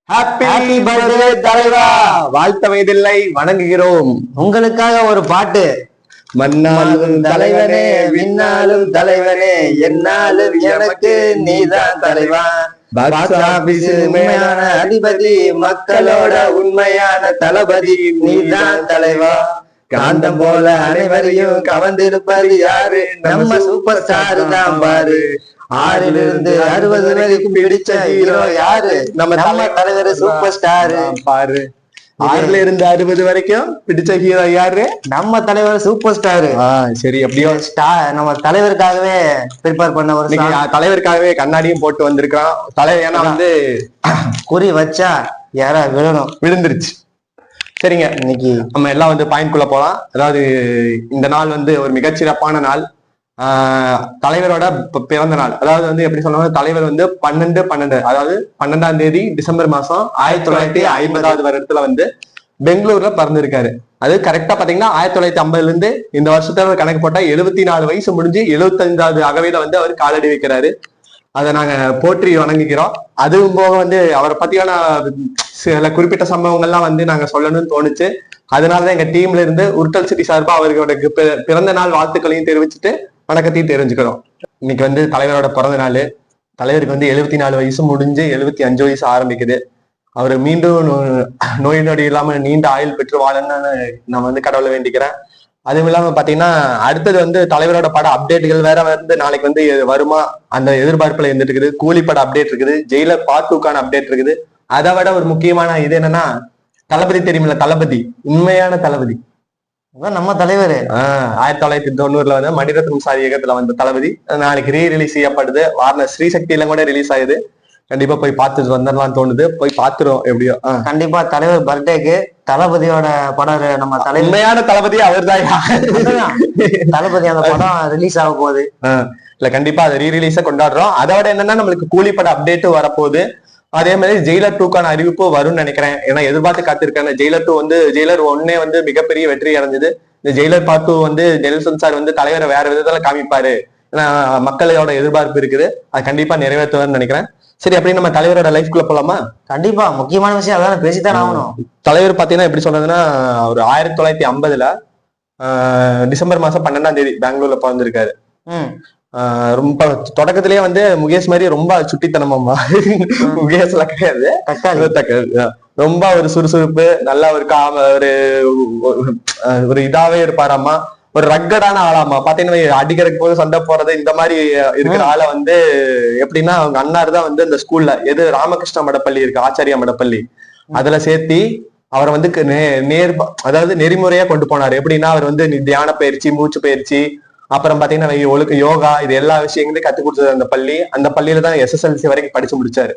Happy birthday தலைவா. வாழ்த்த வயதில்லை, வணங்குகிறோம். உங்களுக்காக ஒரு பாட்டு. மன்னாலும் தலைவனே, விண்ணாலும் தலைவனே, என்னாலும் எனக்கு நீதான் தலைவா. பாக்ஸ் ஆபீஸ் உண்மையான அதிபதி, மக்களோட உண்மையான தளபதி நீதான் தலைவா. காந்தம் போல அனைவரையும் கவர்ந்திருப்பது யாரு? நம்ம சூப்பர் ஸ்டார் தான் பாரு. 6 to 60 வரைக்கும் பிடிச்ச ஹீரோ யாரு? நம்ம தலைவர் சூப்பர் ஸ்டார் பாரு. 6 to 60 வரைக்கும் பிடிச்ச ஹீரோ யாரு? நம்ம தலைவர் சூப்பர் ஸ்டார். சரி, எப்படியோ நம்ம தலைவருக்காகவே ப்ரிப்பேர் பண்ண ஒரு தலைவருக்காகவே கண்ணாடியும் போட்டு வந்திருக்கான் தலைவர். ஏன்னா வந்து குறி வச்சா யாரா விழுந்துருச்சு. சரிங்க, இன்னைக்கு நம்ம எல்லாம் வந்து பாயிண்ட்குள்ள போலாம். அதாவது இந்த நாள் வந்து ஒரு மிகச்சிறப்பான நாள். தலைவரோட பிறந்த நாள். அதாவது வந்து எப்படி சொல்லுவாங்க, தலைவர் வந்து 12/12, அதாவது 12ஆம் தேதி டிசம்பர் மாசம் 1950வது வருடத்துல வந்து பெங்களூர்ல பிறந்திருக்காரு. அது கரெக்டா பாத்தீங்கன்னா 1950ல இருந்து இந்த வருஷத்துல கணக்கு போட்டா 74 வயசு முடிஞ்சு 75வது அகவையில வந்து அவர் காலடி வைக்கிறாரு. அதை நாங்க போற்றி வணங்குகிறோம். அதுவும் போக வந்து அவரை பத்தியான சில குறிப்பிட்ட சம்பவங்கள்லாம் வந்து நாங்க சொல்லணும்னு தோணுச்சு. அதனாலதான் எங்க டீம்ல இருந்து உருட்டல் சிட்டி சார்பா அவர்களோட பிறந்த நாள் வாழ்த்துக்களையும் தெரிவிச்சுட்டு வணக்கத்தையும் தெரிஞ்சுக்கிறோம். இன்னைக்கு வந்து தலைவரோட பிறந்த நாள். தலைவருக்கு வந்து 74 வயசு முடிஞ்சு 75 வயசு ஆரம்பிக்குது. அவர் மீண்டும் நோய் நொடி இல்லாம நீண்ட ஆயுள் பெற்று வாழணும்னு நான் வந்து கடவுளை வேண்டிக்கிறேன். அதுவும் இல்லாம பாத்தீங்கன்னா அடுத்தது வந்து தலைவரோட பட அப்டேட்டுகள் வேற வந்து நாளைக்கு வந்து வருமா அந்த எதிர்பார்ப்புல இருந்துட்டு இருக்குது. கூலி பட அப்டேட் இருக்குது, ஜெயிலர் பார்ட் 2க்கான அப்டேட் இருக்குது. அதை விட ஒரு முக்கியமான இது என்னன்னா, தளபதி தெரியுமில்ல, தளபதி உண்மையான தளபதி நம்ம தலைவர் 1990ல வந்து மணிரத்னம் சார் இயக்கத்துல வந்த தளபதி நாளைக்கு ரிலீஸ் செய்யப்படுது. வாரண ஸ்ரீசக்தியில கூட ரிலீஸ் ஆகுது. கண்டிப்பா போய் பார்த்துட்டு வந்துடலாம் தோணுது. போய் பார்த்துரும் எப்படியோ. கண்டிப்பா தலைவர் பர்த்டேக்கு தளபதியோட படம், நம்ம உண்மையான தளபதி அவர் தான். தளபதி அந்த படம் ரிலீஸ் ஆக போகுது. இல்ல, கண்டிப்பா அதை ரீரிலீஸ கொண்டாடுறோம். அதோட என்னன்னா, நம்மளுக்கு கூலி பட அப்டேட்டும் வரப்போகுது. அதே மாதிரி ஜெயிலர் 2க்கான அறிவிப்பு வரும்னு நினைக்கிறேன். ஏன்னா எதிர்பார்த்து காத்திருக்கேன். ஜெயிலர் 2 வந்து ஜெயிலர் 1 வந்து மிகப்பெரிய வெற்றி அடைஞ்சது. இந்த ஜெயிலர் பார்ட் 2 வந்து நெல்சன் சார் வந்து தலைவரை வேற விதத்துல காமிப்பாரு. ஏன்னா மக்களோட எதிர்பார்ப்பு இருக்குது. அது கண்டிப்பா நிறைவேற்றுவார்னு நினைக்கிறேன். சரி, அப்படி நம்ம தலைவரோட லைஃப்குள்ள போலாமா? கண்டிப்பா, முக்கியமான விஷயம் அதான், பேசித்தான் ஆகணும். தலைவர் பாத்தீங்கன்னா எப்படி சொல்றதுன்னா, ஒரு 1950ல டிசம்பர் மாசம் 12ஆம் தேதி பெங்களூர்ல பிறந்திருக்காரு. ரொம்ப தொடக்கத்திலேயே வந்து முகேஷ் மாதிரி ரொம்ப சுட்டித்தனமாமா. முகேஷ்ல கிடையாது, ரொம்ப ஒரு சுறுசுறுப்பு, நல்ல ஒரு ஒரு இதாவே இருப்பாராமா. ஒரு ரக்கடான ஆளாமா. பாத்தீங்கன்னா அடிக்கிறதுக்கு போது சண்டை போறது இந்த மாதிரி இருக்கிற ஆளை வந்து எப்படின்னா, அவங்க அண்ணாரு தான் வந்து இந்த ஸ்கூல்ல ராமகிருஷ்ண மடப்பள்ளி இருக்கு, ஆச்சாரியா மடப்பள்ளி, அதுல சேர்த்தி அவரை வந்து அதாவது நெறிமுறையா கொண்டு போனாரு. எப்படின்னா, அவர் வந்து தியான பயிற்சி, மூச்சு பயிற்சி, அப்புறம் பாத்தீங்கன்னா ஒழுக்க யோகா, இது எல்லா விஷயங்களையும் கத்து கொடுத்தது அந்த பள்ளி. அந்த பள்ளியில தான் SSLC வரைக்கும் படிச்சு முடிச்சாரு.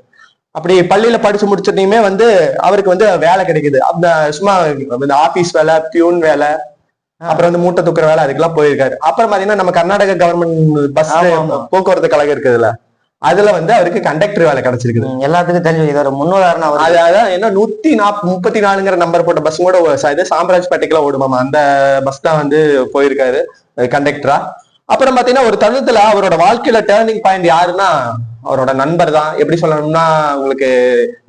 அப்படி பள்ளியில படிச்சு முடிச்சதையுமே வந்து அவருக்கு வந்து வேலை கிடைக்குது. அந்த சும்மா இந்த ஆபீஸ் வேலை, பியூன் வேலை, அப்புறம் வந்து மூட்டை தூக்குற வேலை, அதுக்கெல்லாம் போயிருக்காரு. அப்புறம் பாத்தீங்கன்னா நம்ம கர்நாடக கவர்மெண்ட் பஸ் போக்குவரத்து கழகம் இருக்குதுல்ல, அதுல வந்து அவருக்கு கண்டக்டர் வேலை கிடைச்சிருக்குது. எல்லாத்துக்கும் தெரிஞ்சு இது ஒரு முன்னுதாரணம். அதான் என்ன 134ங்கிற நம்பர் போட்ட பஸ் கூட சாம்ராஜ்பேட்டைக்குள்ள ஓடுமாமா. அந்த பஸ் தான் வந்து போயிருக்காரு கண்டக்டரா. அப்புறம் பாத்தீங்கன்னா ஒரு தருணத்துல அவரோட வாழ்க்கையில டேர்னிங் பாயிண்ட் யாருன்னா, அவரோட நண்பர் தான். எப்படி சொல்லணும்னா, உங்களுக்கு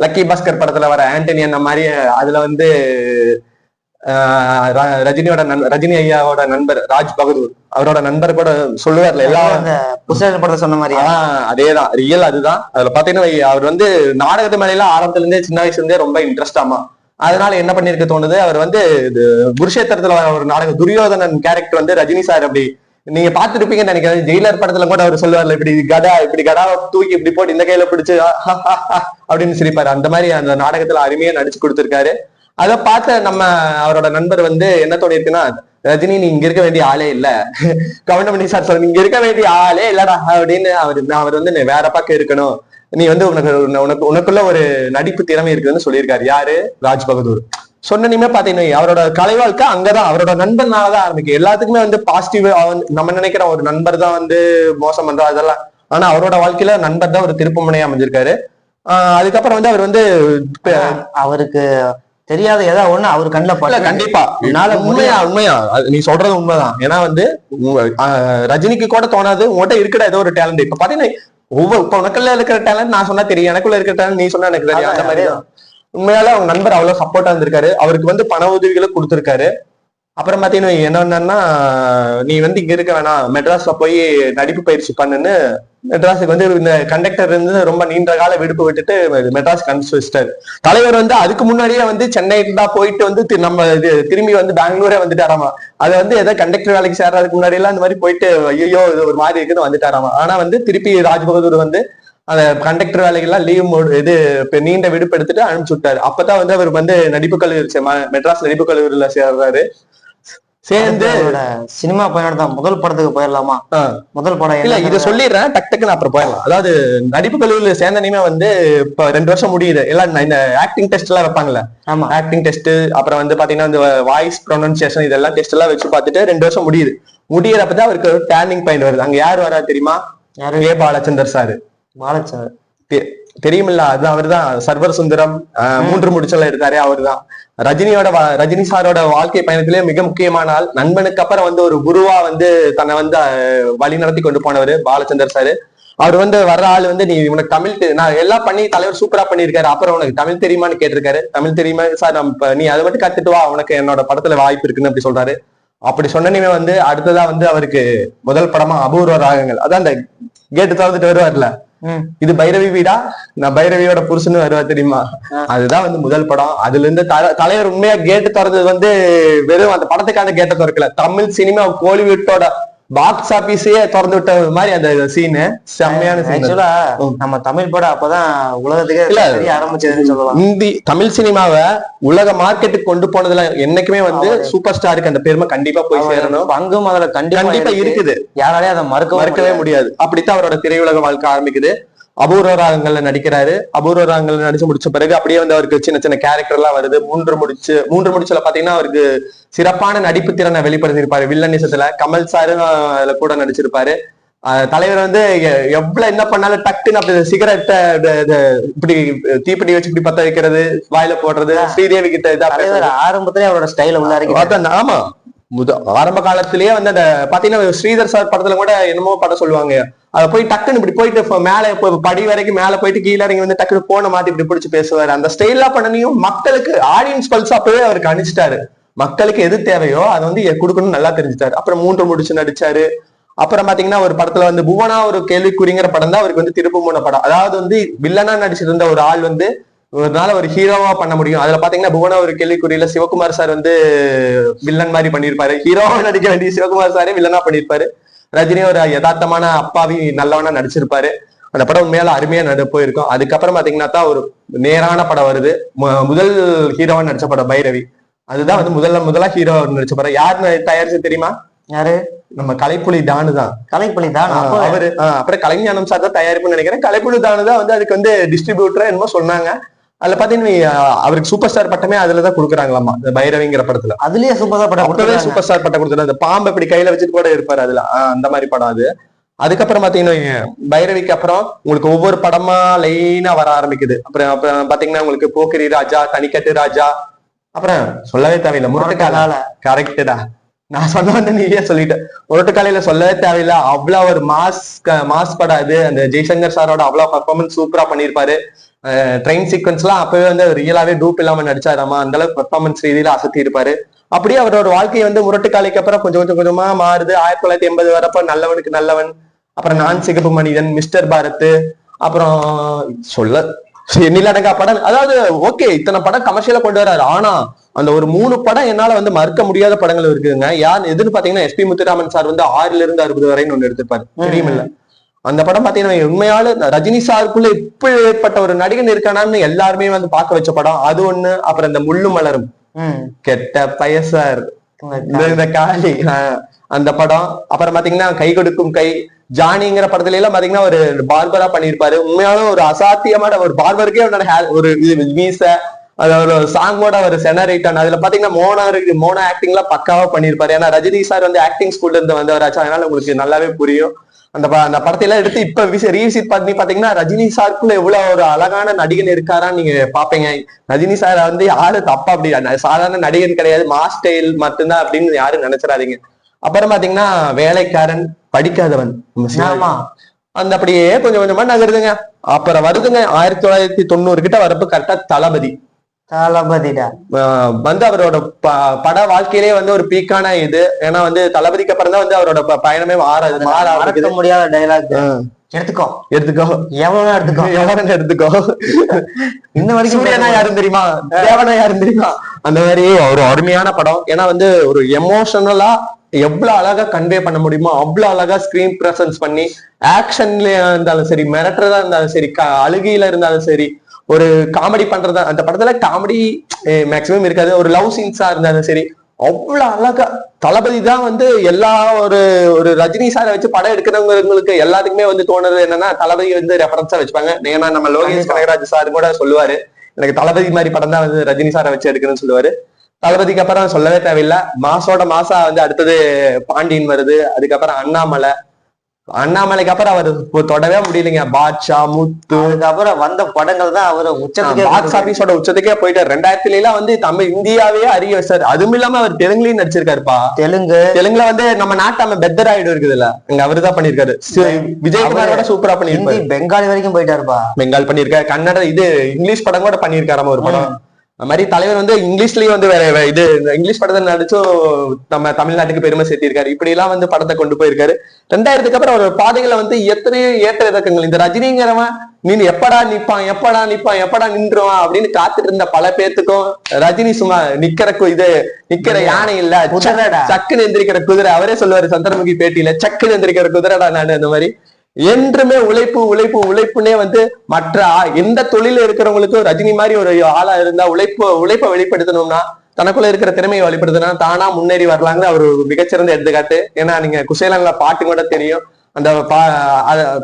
லக்கி பாஸ்கர் படத்துல வர ஆண்டனி அந்த மாதிரி, அதுல வந்து ரஜினி ஐயாவோட நண்பர் ராஜ் பகதூர், அவரோட நண்பர் கூட சொல்லுவார்ல எல்லா படத்தை சொன்ன மாதிரி. அதேதான் ரியல். அதுதான் அதுல பாத்தீங்கன்னா அவர் வந்து நாடகத்து மேல ஆரம்பத்துல இருந்தே, சின்ன வயசுல இருந்தே ரொம்ப இன்ட்ரெஸ்ட் ஆமா. அதனால என்ன பண்ணிருக்க தோணுது, அவர் வந்து குருஷேத்திரத்துல ஒரு நாடகம் துரியோதனன் கேரக்டர் வந்து ரஜினி சார் அப்படி நீங்க பாத்துருப்பீங்கன்னு நினைக்கிறேன். ஜெயிலர் படத்துல கூட அவர் சொல்லுவார்ல, இப்படி கடாவை தூக்கி இப்படி போட்டு இந்த கையில பிடிச்சு அப்படின்னு சிரிப்பாரு. அந்த மாதிரி அந்த நாடகத்துல அருமையா நடிச்சு கொடுத்திருக்காரு. அதை பார்த்த நம்ம அவரோட நண்பர் வந்து என்ன தோணிருக்குன்னா, ரஜினி நீ இங்க இருக்க வேண்டிய ஆளே இல்ல, கவுண்டமணி சார் சொல்ல நீங்க இருக்க வேண்டிய ஆளே இல்லடா அப்படின்னு. அவர் வந்து வேற பக்கம் இருக்கணும், நீ வந்து உனக்குள்ள ஒரு நடிப்பு திறமை இருக்குன்னு சொல்லியிருக்காரு. யாரு? ராஜ் பகதூர். சொன்னீங்க பாத்தீங்கன்னா அவரோட கலை வாழ்க்கை அங்கதான் அவரோட நண்பர்னாலதான் ஆரம்பிக்கும். எல்லாத்துக்குமே வந்து பாசிட்டிவ் நம்ம நினைக்கிற ஒரு நண்பர் தான் வந்து மோசம் பண்றோம் அதெல்லாம். ஆனா அவரோட வாழ்க்கையில நண்பர் தான் ஒரு திருப்புமுனையா அமைஞ்சிருக்காரு. அதுக்கப்புறம் வந்து அவர் வந்து அவருக்கு தெரியாத ஏதாவது ஒண்ணு அவர் கண்ணில் கண்டிப்பா உண்மையா நீ சொல்றது உண்மைதான். ஏன்னா வந்து ரஜினிக்கு கூட தோணாது உங்கள்கிட்ட இருக்கிற ஏதோ ஒரு டேலண்ட். இப்ப பாத்தீங்கன்னா உனக்குள்ள இருக்கிற டேலண்ட் நான் சொன்னா தெரியும், எனக்குள்ள இருக்கிற டேலண்ட் நீ சொன்னா எனக்கு தெரியும். அந்த மாதிரி உண்மையால அவங்க நண்பர் அவ்வளவு சப்போர்ட்டா இருந்திருக்காரு, அவருக்கு வந்து பண உதவிகளை கொடுத்திருக்காரு. அப்புறம் பாத்தீங்கன்னா என்னன்னா, நீ வந்து இங்க இருக்க வேணாம், மெட்ராஸ்ல போய் நடிப்பு பயிற்சி பண்ணுன்னு மெட்ராஸுக்கு வந்து இந்த கண்டக்டர் இருந்து ரொம்ப நீண்ட கால விடுப்பு விட்டுட்டு மெட்ராஸ்க்கு அனுப்பிச்சு வச்சிட்டாரு. தலைவர் வந்து அதுக்கு முன்னாடியே வந்து சென்னைக்கு தான் போயிட்டு வந்து நம்ம இது திரும்பி வந்து பெங்களூரே வந்துட்டாராமா. அது வந்து ஏதோ கண்டக்டர் வேலைக்கு சேர்றதுக்கு முன்னாடி எல்லாம் இந்த மாதிரி போயிட்டு ஐயோ இது ஒரு மாதிரி இருக்குன்னு வந்துட்டாராமா. ஆனா வந்து திருப்பி ராஜ்பகதூர் வந்து அந்த கண்டக்டர் வேலைகள்லாம் லீவ் இது நீண்ட விடுப்பு எடுத்துட்டு அனுப்பிச்சு விட்டாரு. அப்பதான் வந்து அவர் வந்து நடிப்பு கல்லூரி மெட்ராஸ் நடிப்பு கல்லூரியில சேர்றாரு. சேர்ந்து சினிமா பயணம் தான். முதல் படத்துக்கு போயிடலாமா? முதல் படம் இல்ல இதை சொல்லிடுறேன், டக்கு டக்குன்னு அப்புறம் போயிடலாம். அதாவது நடிப்பு கல்லூரியில சேர்ந்தனையுமே வந்து இப்ப 2 வருஷம் முடியுது. எல்லாம் இந்த ஆக்டிங் டெஸ்ட் எல்லாம் வைப்பாங்கல்ல, ஆக்டிங் டெஸ்ட், அப்புறம் வந்து பாத்தீங்கன்னா இந்த வாய்ஸ் ப்ரொனன்சியேஷன் இதெல்லாம் டெஸ்ட் எல்லாம் வச்சு பார்த்துட்டு 2 வருஷம் முடியுது. முடியறப்பதான் அவருக்கு ஒரு டேர்னிங் பாயிண்ட் வருது. அங்க யார் வரா தெரியுமா? ஏ பாலச்சந்தர் சாரு. பாலச்சந்தர் தெரியுமில்ல, அது அவர்தான் சர்வர் சுந்தரம் 3 முடிச்செல்லாம் எடுத்தாரு, அவர்தான். ரஜினி சாரோட வாழ்க்கை பயணத்திலே மிக முக்கியமான ஆள். நண்பனுக்கு அப்புறம் வந்து ஒரு குருவா வந்து தன்னை வந்து வழி நடத்தி கொண்டு போனவர் பாலச்சந்தர் சாரு. அவர் வந்து வர்ற ஆள் வந்து, நீ உனக்கு தமிழ் நான் எல்லாம் பண்ணி தலைவர் சூப்பரா பண்ணியிருக்காரு, அப்புறம் உனக்கு தமிழ் தெரியுமான்னு கேட்டிருக்காரு. தமிழ் தெரியுமா சார், நீ அதை மட்டும் கத்துட்டு வா, உனக்கு என்னோட படத்துல வாய்ப்பு இருக்குன்னு அப்படி சொல்றாரு. அப்படி சொன்னனே வந்து அடுத்ததா வந்து அவருக்கு முதல் படமா அபூர்வ ராகங்கள், அதான் அந்த கேட்டு திறந்துட்டு வருவார்ல, இது பைரவி வீடா, நான் பைரவியோட புருஷன்னு வருவா தெரியுமா, அதுதான் வந்து முதல் படம். அதுல இருந்து தலைவர் உண்மையா கேட்டு திறந்தது வந்து வெறும் அந்த படத்துக்கான கேட்டை திறக்கல, தமிழ் சினிமா கோலிவுட்டோட பாக்ஸ் ஆபீஸையே திறந்து விட்ட மாதிரி அந்த சீனு செம்மையான சீன். ஆக்சுவலா நம்ம தமிழ் படம் அப்பதான் உலகத்துக்கே தெரிய ஆரம்பிச்சதுன்னு சொல்லலாம். இந்தி தமிழ் சினிமாவை உலக மார்க்கெட்டுக்கு கொண்டு போனதுல என்னைக்குமே வந்து சூப்பர் ஸ்டாருக்கு அந்த பெருமை கண்டிப்பா போய் சேரணும். பங்கும் அதுல கண்டிப்பா இருக்குது, யாராலையும் அதை மறுக்கவே முடியாது. அப்படித்தான் அவரோட திரையுலக வாழ்க்கை ஆரம்பிக்குது. அபூர்வ ராகங்கள்ல நடிக்கிறாரு. அபூர்வ ராகங்கள்ல நடிச்சு முடிச்ச பிறகு அப்படியே வந்து அவருக்கு சின்ன சின்ன கேரக்டர் எல்லாம் வருது. மூன்று முடிச்சுல பாத்தீங்கன்னா அவருக்கு சிறப்பான நடிப்பு திறனை வெளிப்படுத்திருப்பாரு. வில்லனிசத்துல கமல் சாரும் அதுல கூட நடிச்சிருப்பாரு. தலைவர் வந்து எவ்வளவு என்ன பண்ணாலும் டக்குன்னு அப்படி சிகரெட்டை இப்படி தீப்பெட்டி வச்சு இப்படி பத்த வைக்கிறது, வாயில போடுறது, ஸ்ரீதேவி கிட்ட இதா ஆரம்பத்திலே அவரோட ஸ்டைல உள்ள. ஆமா, ஆரம்ப காலத்திலேயே வந்து அந்த பாத்தீங்கன்னா ஸ்ரீதர் சார் படத்துல கூட என்னமோ படம் சொல்லுவாங்க, அதை போய் டக்குன்னு இப்படி போயிட்டு மேல படி வரைக்கும் மேல போயிட்டு கீழே இறங்கி வந்து டக்குன்னு போன மாத்தி இப்படி பிடிச்சு பேசுவாரு. அந்த ஸ்டைலா பண்ணனையும் மக்களுக்கு ஆடியன்ஸ் பல்ஸ் அப்பவே அவருக்கு அனுப்பிச்சிட்டாரு. மக்களுக்கு எது தேவையோ அதை வந்து கொடுக்கணும்னு நல்லா தெரிஞ்சுட்டாரு. அப்புறம் 3 முடிச்சு நடிச்சாரு. அப்புறம் பாத்தீங்கன்னா ஒரு படத்துல வந்து புவனா ஒரு கேள்விக்குறிங்கிற படம் தான் அவருக்கு வந்து திருப்பு போன படம். அதாவது வந்து வில்லனா நடிச்சிருந்த ஒரு ஆள் வந்து ஒரு நாள் ஒரு ஹீரோவா பண்ண முடியும். அதுல பாத்தீங்கன்னா புவனா ஒரு கேள்விக்குறியில சிவகுமார் சார் வந்து வில்லன் மாதிரி பண்ணிருப்பாரு. ஹீரோவா நடிக்க வேண்டிய சிவகுமார் சாரே வில்லனா பண்ணிருப்பாரு. ரஜினி ஒரு யதார்த்தமான அப்பாவி நல்லவனா நடிச்சிருப்பாரு. அந்த படம் உண்மையால அருமையா போயிருக்கும். அதுக்கப்புறம் பாத்தீங்கன்னா தான் ஒரு நேரான படம் வருது. முதல் ஹீரோவா நடிச்ச படம் பைரவி. அதுதான் வந்து முதலா ஹீரோ நடிச்ச படம். யாரு தயாரிச்சு தெரியுமா? யாரு? நம்ம கலைப்புலி தானு தான். கலைப்புலி தான் அவரு. அப்புறம் கலைஞானம் சார் தான் தயாரிப்புன்னு நினைக்கிறேன். கலைப்புலி தானு தான் வந்து அதுக்கு வந்து டிஸ்ட்ரிபியூட்டரா என்னமோ சொன்னாங்க. அதுல பாத்தீங்கன்னா அவருக்கு சூப்பர் ஸ்டார் பட்டமே அதுலதான் கொடுக்குறாங்களாமா, இந்த பைரவிங்கிற படத்துல. அதுலயே சூப்பர் ஸ்டார் பட்டம், சூப்பர் ஸ்டார் பட்டம் கொடுத்துரு. அந்த பாம்பை இப்படி கையில வச்சுட்டு கூட இருப்பாரு அதுல, அந்த மாதிரி படம் அது. அதுக்கப்புறம் பாத்தீங்கன்னா பைரவிக்கு அப்புறம் உங்களுக்கு ஒவ்வொரு படமா லைனா வர ஆரம்பிக்குது. அப்புறம் பாத்தீங்கன்னா உங்களுக்கு போக்கிரி ராஜா, தனிக்கட்டு ராஜா, அப்புறம் சொல்லவே தேவையில்லை முரட்டுக்கால. கரெக்டா, நான் சொன்ன வந்து நீயே சொல்லிட்ட. முரட்டுக்காலையில சொல்லவே தேவையில்லை, அவ்வளவு ஒரு மாஸ் படம் அது. அந்த ஜெய்சங்கர் சாரோட அவ்வளவு பர்ஃபார்மன்ஸ் சூப்பரா பண்ணிருப்பாரு. ட்ரெயின் சீக்வன்ஸ் எல்லாம் அப்பவே வந்து ரியலாவே டூப் இல்லாம நடிச்சாராமா. அந்த அளவுக்கு பெர்ஃபார்மன்ஸ் ரீதியில அசத்தி இருப்பாரு. அப்படியே அவரோட வாழ்க்கை வந்து முரட்டுக்காலைக்கு அப்புறம் கொஞ்சமா மாறுது. 1980 வரப்ப நல்லவனுக்கு நல்லவன், அப்புறம் நான் சிகப்பு மனிதன், மிஸ்டர் பாரத், அப்புறம் சொல்ல எண்ணிலடங்கா படம். அதாவது ஓகே, இத்தனை படம் கமர்ஷியலா கொண்டு வர்றாரு. ஆனா அந்த ஒரு 3 படம் என்னால வந்து மறுக்க முடியாத படங்கள் இருக்குதுங்க. யார் எதுன்னு பாத்தீங்கன்னா எஸ்பி முத்துராமன் சார் வந்து 6 இருந்து 60 வரைன்னு ஒண்ணு எடுத்திருப்பாரு, தெரியுமில்ல? அந்த படம் பாத்தீங்கன்னா உண்மையால ரஜினி சாருக்குள்ள இப்ப ஏற்பட்ட ஒரு நடிகன் இருக்கானான்னு எல்லாருமே வந்து பார்க்க வச்ச படம் அது ஒண்ணு. அப்புறம் இந்த முள்ளு மலரும், கெட்ட பயசார், இந்த காளி, அந்த படம். அப்புறம் பாத்தீங்கன்னா கை கொடுக்கும் கை, ஜானிங்கிற படத்துல எல்லாம் பாத்தீங்கன்னா ஒரு பார்பரா பண்ணிருப்பாரு. உண்மையாலும் ஒரு அசாத்தியமான ஒரு பார்பருக்கே ஒரு மீச, அதோட சாங்கோட ஒரு செனரேட்டான. அதுல பாத்தீங்கன்னா மோனோ ஆக்டிங் எல்லாம் பக்காவா பண்ணிருப்பாரு. ஏன்னா ரஜினி சார் வந்து ஆக்டிங் ஸ்கூல்ல இருந்து வந்தவராச்சு, அதனால உங்களுக்கு நல்லாவே புரியும். அந்த படத்தையெல்லாம் எடுத்து இப்ப ரீவிசிட் பண்ணி பாத்தீங்கன்னா ரஜினி சாருக்குள்ள எவ்வளவு ஒரு அழகான நடிகன் இருக்காரான்னு நீங்க பாப்பீங்க. ரஜினி சார் வந்து யாரு தப்பா அப்படி சாதாரண நடிகன் கிடையாது, மாஸ் ஸ்டைல் மட்டும்தான் அப்படின்னு யாரும் நினைச்சிடாதீங்க. அப்புறம் பாத்தீங்கன்னா வேலைக்காரன், படிக்காதவன், அந்த அப்படியே கொஞ்சம் கொஞ்சமா நகருதுங்க. அப்புறம் வருதுங்க 1990 கிட்ட வரப்ப கரெக்டா தளபதி. தளபதிடா வந்து அவரோட பட வாழ்க்கையிலேயே வந்து ஒரு பீக்கான இது. ஏன்னா வந்து தளபதிக்கு அப்புறம் தான் வந்து அவரோட பயணமே மாற மறக்க முடியாத டைலாக். எடுத்துக்கோ எவ்வளவு எடுத்துக்கோ இன்ன வரைக்கும் சூரியனா யாரும் தெரியுமா, தேவனா யாரும் தெரியுமா, அந்த மாதிரி ஒரு அருமையான படம். ஏன்னா வந்து ஒரு எமோஷனலா எவ்வளவு அழகா கன்வே பண்ண முடியுமோ அவ்வளவு அழகா ஸ்கிரீன் பிரசன்ஸ் பண்ணி, ஆக்ஷன்ல இருந்தாலும் சரி, மிரட்டுறதா இருந்தாலும் சரி, அழுகையில இருந்தாலும் சரி, ஒரு காமெடி பண்றதா, அந்த படத்துல காமெடி மேக்சிமம் இருக்காது, ஒரு லவ் சீன்ஸா இருந்தாலும் சரி, அவ்வளவு அழகா தளபதி தான் வந்து எல்லா ஒரு ரஜினி சாரை வச்சு படம் எடுக்கிறவங்களுக்கு எல்லாத்துக்குமே வந்து தோணுது என்னன்னா தளபதி வந்து ரெஃபரன்ஸா வச்சுப்பாங்க. ஏன்னா நம்ம லோகேஷ் கனகராஜ் சார் கூட சொல்லுவாரு, எனக்கு தளபதி மாதிரி படம் தான் வந்து ரஜினி சாரை வச்சு எடுக்கணும்னு சொல்லுவாரு. தளபதிக்கு அப்புறம் சொல்லவே தேவையில்லை, மாசோட மாசா வந்து அடுத்தது பாண்டியன் வருது, அதுக்கப்புறம் அண்ணாமலைக்கு அப்புறம் அவர் தொடவே முடியலைங்க. பாட்ஷா, முத்து, அதுக்கப்புறம் வந்த படங்கள் தான் அவர் பாக்ஸ் ஆபீஸோட உச்சத்துக்கே போயிட்டார். 2000 வந்து தமிழ் இந்தியாவே அறிய வச்சார். அதுவும் இல்லாம அவர் தெலுங்குலயும் நடிச்சிருக்காருப்பா. தெலுங்குல வந்து நம்ம நாட்டாம பெத்தர் ஆயிடு இருக்குதுல்ல, அங்க அவரு தான் பண்ணிருக்காரு. விஜயகுமாரோட சூப்பரா பண்ணிருக்காரு. பெங்காலி வரைக்கும் போயிட்டாருப்பா. பெங்கால் பண்ணிருக்காரு, கன்னட, இது இங்கிலீஷ் படம் கூட பண்ணிருக்காராம ஒரு படம். அது மாதிரி தலைவர் வந்து இங்கிலீஷ்லயும் வந்து வேற இது இங்கிலீஷ் படத்தை நடிச்சும் நம்ம தமிழ்நாட்டுக்கு பெருமை சேர்த்திருக்காரு. இப்படி எல்லாம் வந்து படத்தை கொண்டு போயிருக்காரு. 2000க்கு அப்புறம் ஒரு பாதைகளை வந்து எத்தனையோ ஏற்ற இறக்கங்கள். இந்த ரஜினிங்கிறவன் நீ எப்படா நிப்பான் நின்றுவான் அப்படின்னு காத்துட்டு இருந்த பல பேர்த்துக்கும் ரஜினி சும்மா நிக்கிற யானை இல்ல, சக்குன்னு எந்திரிக்கிற குதிரை. அவரே சொல்லுவாரு சந்திரமுகி பேட்டியில, சக்குன்னு எந்திரிக்கிற குதிரைடா நானு. அந்த மாதிரி என்றுமே உழைப்புன்னே வந்து மற்ற எந்த தொழில இருக்கிறவங்களுக்கும் ரஜினி மாதிரி ஒரு ஆளா இருந்தா உழைப்பை வெளிப்படுத்தணும்னா, தனக்குள்ள இருக்கிற திறமையை வெளிப்படுத்தினா தானா முன்னேறி வரலாங்கிற அவர் மிகச்சிறந்த எடுத்துக்காட்டு. ஏன்னா நீங்க குசேலன்ல பாட்டு கூட தெரியும், அந்த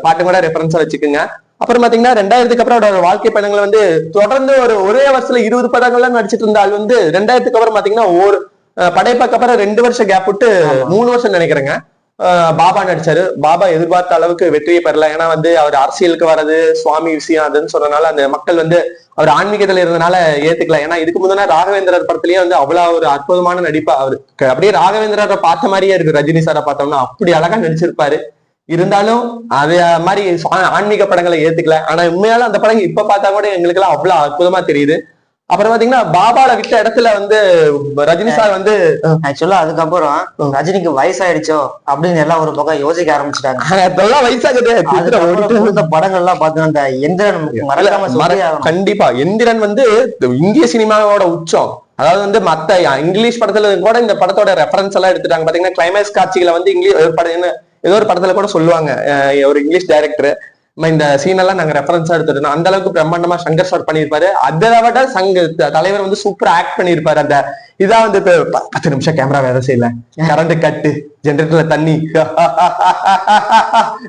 பாட்டு கூட ரெஃபரன்ஸா வச்சுக்கோங்க. அப்புறம் பாத்தீங்கன்னா 2000க்கு அப்புறம் அவரோட வாழ்க்கை பயணங்களை வந்து தொடர்ந்து ஒரே வருஷத்துல 20 படங்கள்ல நடிச்சிட்டு இருந்தால் வந்து 2000க்கு அப்புறம் பாத்தீங்கன்னா ஒரு படைப்பாக்கு அப்புறம் 2 வருஷம் கேப் விட்டு 3 வருஷம் நினைக்கிறேங்க பாபா நடிச்சாரு. பாபா எதிர்பார்த்த அளவுக்கு வெற்றியை பெறல. ஏன்னா வந்து அவர் அரசியலுக்கு வர்றது சுவாமி விஷயம் அதுன்னு சொன்னனால அந்த மக்கள் வந்து அவர் ஆன்மீகத்துல இருந்தனால ஏத்துக்கல. ஏன்னா இதுக்கு முன்னாடி ராகவேந்திரர் படத்துலயே வந்து அவ்வளவு ஒரு அற்புதமான நடிப்பா அவரு, அப்படியே ராகவேந்திரரை பார்த்த மாதிரியே இருக்கு. ரஜினி சாரை பார்த்தோம்னா அப்படி அழகா நடிச்சிருப்பாரு. இருந்தாலும் அதே மாதிரி ஆன்மீக படங்களை ஏத்துக்கல. ஆனா உண்மையால அந்த படங்கள் இப்ப பார்த்தா கூட எங்களுக்கு எல்லாம் அவ்வளவு அற்புதமா தெரியுது. அப்புறம் பாத்தீங்கன்னா பாபால விட்ட இடத்துல வந்து ரஜினி சார் வந்து ஆக்சுவலா அதுக்கப்புறம் ரஜினிக்கு வயசாயிடுச்சோ அப்படின்னு எல்லாம் ஒரு பக்கம் யோசிக்க ஆரம்பிச்சுட்டாங்க. அதெல்லாம் வயசாகுது. படங்கள் எல்லாம் பாத்தீங்கன்னா இந்த எந்திரன் கண்டிப்பா எந்திரன் வந்து இந்திய சினிமாவோட உச்சம். அதாவது வந்து மத்த இங்கிலீஷ் படத்துல கூட இந்த படத்தோட ரெஃபரன்ஸ் எல்லாம் எடுத்துட்டாங்க. பாத்தீங்கன்னா கிளைமேக்ஸ் காட்சிகளை வந்து இங்கிலீஷ் படம் ஏதோ ஒரு படத்துல கூட சொல்லுவாங்க, ஒரு இங்கிலீஷ் டைரக்டர் இந்த சீன் எல்லாம் நாங்க ரெஃபரன்ஸா எடுத்துட்டோம். அந்த அளவுக்கு பிரம்மாண்டமா சங்கர் சார் பண்ணிருப்பாரு. அதை விட தலைவர் வந்து சூப்பரா ஆக்ட் பண்ணிருப்பாரு. அந்த இதான் வந்து 10 நிமிஷம் கேமரா வேலை செய்யல, கரண்ட் கட்டு, ஜெனரேட்டர்ல தண்ணி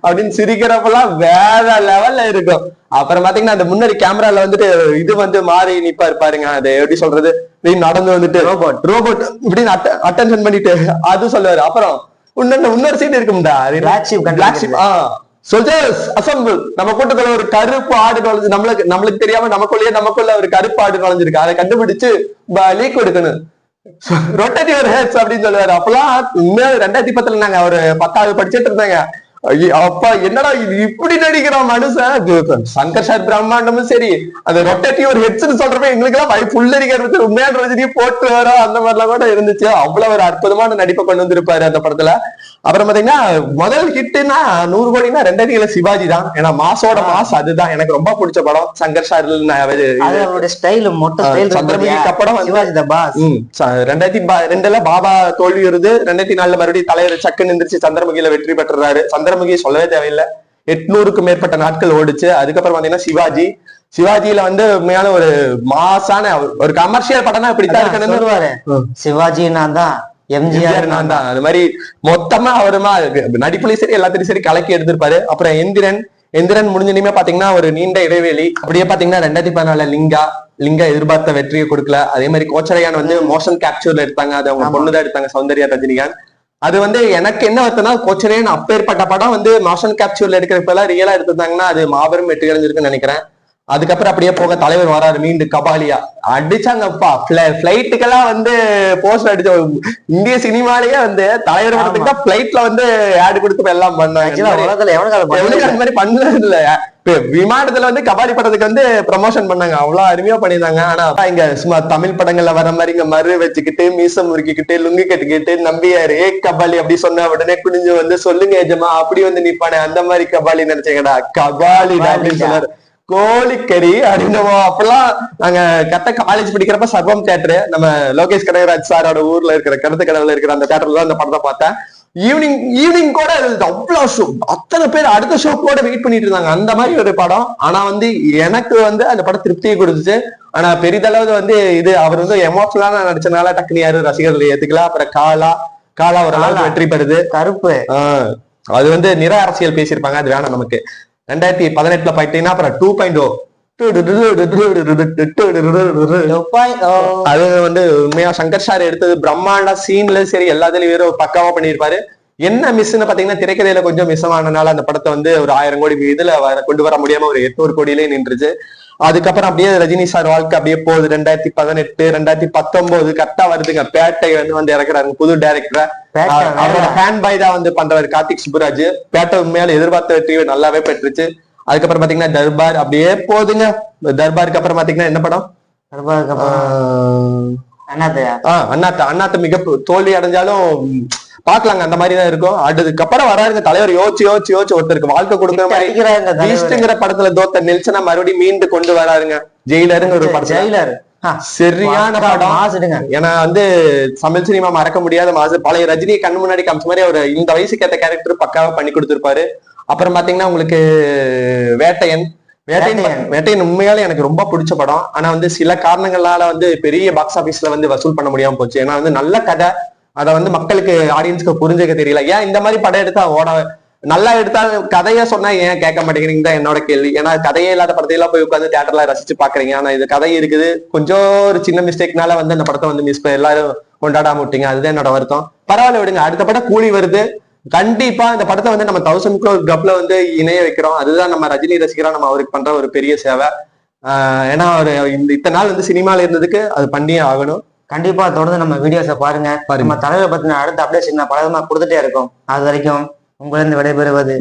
அப்படின்னு சிரிக்கிறப்பெல்லாம் வேற லெவல்ல இருக்கும். அப்புறம் பாத்தீங்கன்னா அந்த முன்னாடி கேமரால வந்துட்டு இது வந்து மாறி நிப்பாரு பாருங்க, அது எப்படி சொல்றது, நீ நடந்து வந்துட்டு ரோபோட் இப்படின்னு அட்டென்ஷன் பண்ணிட்டு அது சொல்லுவாரு. அப்புறம் இன்னொரு சீன் இருக்கும்டா, சோல்ஜர்ஸ் அசம்பிள், நம்ம கூட்டத்துல ஒரு கருப்பு ஆடு நுழைஞ்சு நம்மளுக்கு தெரியாம நமக்குள்ள ஒரு கருப்பு ஆடு நுழைஞ்சிருக்கு, அதை கண்டுபிடிச்சு லீக் எடுக்கணும், ரொட்டேட்டிவ் ஹெட்ஸ் அப்படின்னு சொல்லுவாரு. அப்பெல்லாம் 2010 நாங்க ஒரு 10வது படிச்சுட்டு இருந்தாங்க. அப்பா என்னடா இது இப்படி நடிக்கிறான் மனுஷன். சங்கர் சார் பிரம்மாண்டமும் சரி, அந்த ரொட்டேட்டிவ் ஹெட்ஸ்ன்னு சொல்றப்ப எங்களுக்கு எல்லாம் புல்லரிக்கிறது உண்மையான ரஜினியை போட்டு வரோம் அந்த மாதிரிலாம் கூட இருந்துச்சு. அவ்வளவு ஒரு அற்புதமான நடிப்பை கொண்டு வந்திருப்பாரு அந்த படத்துல. அப்புறம் பாத்தீங்கன்னா முதல் ஹிட்னா 100 கோடினா 2000 சிவாஜி தான். ஏன்னா மாசோட மாஸ் அதுதான் எனக்கு ரொம்ப பிடிச்ச படம். சங்கர் சார் சந்திரமுகிக்கு அப்புறம் 2002 பாபா தோல்வி வருது. 2004 மறுபடியும் தலைவர் சக்குன்னு எந்திரிச்சு சந்திரமுகியில வெற்றி பெற்றுறாரு. சந்திரமுகி சொல்லவே தேவையில்லை, 800க்கு மேற்பட்ட நாட்கள் ஓடிச்சு. அதுக்கப்புறம் பாத்தீங்கன்னா சிவாஜியில வந்து உண்மையான ஒரு மாசான ஒரு கமர்ஷியல் படம்னா இப்படித்தான் இருக்கணும்னு சிவாஜி நான் தான், எம்ஜிஆர் நான் தான், அது மாதிரி மொத்தமா அவருமா நடிப்புலயும் சரி எல்லாத்திலையும் சரி கலக்கி எடுத்திருப்பாரு. அப்புறம் எந்திரன் முடிஞ்சதுமே பாத்தீங்கன்னா ஒரு நீண்ட இடைவெளி. அப்படியே பாத்தீங்கன்னா 2014 லிங்கா எதிர்பார்த்த வெற்றியை கொடுக்கல. அதே மாதிரி கோச்சரையான் வந்து மோஷன் கேப்சூர்ல எடுத்தாங்க, அது அவங்க பொண்ணுதான் எடுத்தாங்க, சௌந்தர்யா ரஜினிகாந்த். அது வந்து எனக்கு என்ன வருதுன்னா, கோச்சரையான் அப்பேற்பட்ட படம் வந்து மோஷன் கேப்சூர்ல எடுக்கிறப்ப எல்லாம் ரியலா எடுத்திருந்தாங்கன்னா அது மாபெரும் வெற்றி அடைஞ்சிருக்குன்னு நினைக்கிறேன். அதுக்கப்புறம் அப்படியே போக தலைவர் வராரு மீண்டும் கபாலியா அடிச்சாங்கப்பா. பிளைட்டுக்கெல்லாம் வந்து போஸ்டர் அடிச்ச இந்திய சினிமாலேயே வந்து தலைவர் படத்துக்கு தான் பிளைட்ல வந்து ஆடு கொடுத்து எல்லாம் பண்ணாங்க. அந்த மாதிரி பண்ணது இல்ல. விமானத்துல வந்து கபாலி படத்துக்கு வந்து ப்ரமோஷன் பண்ணாங்க, அவ்வளவு அருமையா பண்ணியிருந்தாங்க. ஆனா இங்க சும்மா தமிழ் படங்கள்ல வர மாதிரி இங்க மறு வச்சுக்கிட்டு மீசம் முறுக்கிக்கிட்டு லுங்கி கட்டிக்கிட்டு நம்பியாரு கபாலி அப்படி சொன்ன உடனே குனிஞ்சு வந்து சொல்லுங்க எஜமா அப்படி வந்து நிப்பானே அந்த மாதிரி கபாலி நினைச்சேங்கடா, கபாலி அப்படின்னு சொன்னாரு. கோழிக்கறி அப்படின்னவோ அப்பெல்லாம் நாங்க கரெக்டா காலேஜ் படிக்கிறப்ப சர்வம் தியேட்டர் நம்ம லோகேஷ் கனகராஜ் சாரோட ஊர்ல இருக்கிற கருத்து கடவுல இருக்கிற அந்த தியேட்டர்ல தான் அந்த படத்தை பார்த்தேன். ஈவினிங் கூட அவ்வளவு ஷோ, அத்தனை பேர் அடுத்த ஷோ கூட வெயிட் பண்ணிட்டு இருந்தாங்க. அந்த மாதிரி ஒரு படம். ஆனா வந்து எனக்கு வந்து அந்த படம் திருப்தியை கொடுத்துச்சு. ஆனா பெரிதளவு வந்து இது அவர் வந்து எமோஷனலா நடிச்சனால டக்குனு யாரும் ரசிகர்கள் ஏத்துக்கலாம். அப்புறம் காலா ஒரு நாள் வெற்றி பெறுது. கருப்பு அது வந்து நிற அரசியல் பேசியிருப்பாங்க, அது வேணாம் நமக்கு. 2018 பாத்தீங்கன்னா அப்புறம் 2.0 அது வந்து உண்மையா சங்கர் சார் எடுத்தது பிரம்மாண்டா, சீன்ல சரி எல்லாத்துலயும் வேற பக்காவா பண்ணிருப்பாரு. என்ன மிஸ்ன்னு பாத்தீங்கன்னா திரைக்கதையில கொஞ்சம் மிஸ் ஆனனால அந்த படத்தை வந்து ஒரு 1000 கோடி இதுல கொண்டு வர முடியாம ஒரு 800 கோடியிலே நின்றுச்சு. அதுக்கப்புறம் அப்படியே ரஜினி சார் வாழ்க்கை அப்படியே போகுது. 2018 2019 கரெக்டா வருதுங்க. பேட்டை வந்து இறக்குறாரு புது டைரக்டரா. அவரோட ஃபேன் பாய் தான் வந்து பண்றாரு கார்த்திக் சுப்புராஜ். பேட்டை உண்மையால எதிர்பார்த்த வெற்றி நல்லாவே பெற்றுச்சு. அதுக்கப்புறம் பாத்தீங்கன்னா தர்பார் அப்படியே போகுதுங்க. தர்பாருக்கு அப்புறம் பாத்தீங்கன்னா என்ன படம், அண்ணாத்த மிக தோல்வி அடைஞ்சாலும் பாக்கலாங்க, அந்த மாதிரிதான் இருக்கும். அதுக்கப்புறம் வராருங்க தலைவர் யோசிச்சு ஒருத்தருக்கு வாழ்க்கை கொடுக்குற மாதிரி படத்துல தோத்த நெல்சனா மறுபடியும் மீண்டு கொண்டு வராருங்க. ஜெயிலருங்க ஒரு படம், ஜெயிலர் சரியான படம். ஏன்னா வந்து தமிழ் சினிமா மறக்க முடியாத மாசு. பழைய ரஜினியை கண்ணு முன்னாடி காமிச்ச மாதிரி அவர் இந்த வயசுக்கு ஏற்ற கேரக்டர் பக்காவா பண்ணி கொடுத்திருப்பாரு. அப்புறம் பாத்தீங்கன்னா உங்களுக்கு வேட்டையன் உண்மையாலே எனக்கு ரொம்ப பிடிச்ச படம். ஆனா வந்து சில காரணங்களால வந்து பெரிய பாக்ஸ் ஆபீஸ்ல வந்து வசூல் பண்ண முடியாம போச்சு. ஏன்னா வந்து நல்ல கதை, அதை வந்து மக்களுக்கு ஆடியன்ஸ்க்கு புரிஞ்சுக்க தெரியல. ஏன் இந்த மாதிரி படம் எடுத்தா நல்லா எடுத்தா கதையா சொன்னா ஏன் கேட்க மாட்டேங்கிறீங்க தான் என்னோட கேள்வி. ஏன்னா கதையே இல்லாத படத்தையெல்லாம் போய் உட்காந்து தியேட்டர்ல ரசிச்சு பாக்குறீங்க. ஆனா இது கதை இருக்குது, கொஞ்சம் ஒரு சின்ன மிஸ்டேக்னால வந்து அந்த படத்தை வந்து எல்லாரும் கொண்டாடாம விட்டீங்க. அதுதான் என்னோட வருத்தம். பரவாயில்ல விடுங்க, அடுத்த படம் கூலி வருது. கண்டிப்பா இந்த படத்தை வந்து நம்ம 1000 crore கிளப்ல வந்து இணைய வைக்கிறோம். அதுதான் நம்ம ரஜினி ரசிகரா நம்ம அவருக்கு பண்ற ஒரு பெரிய சேவை. ஏன்னா அவர் இத்தனை நாள் வந்து சினிமால இருந்ததுக்கு அது பண்ணியே ஆகணும். கண்டிப்பா தொடர்ந்து நம்ம வீடியோஸை பாருங்க. நம்ம தலைவரை பத்தின அடுத்த அப்டேஷன் நான் பலவிதமா கொடுத்துட்டே இருக்கோம். அது வரைக்கும் உங்களிருந்து விடைபெறுவது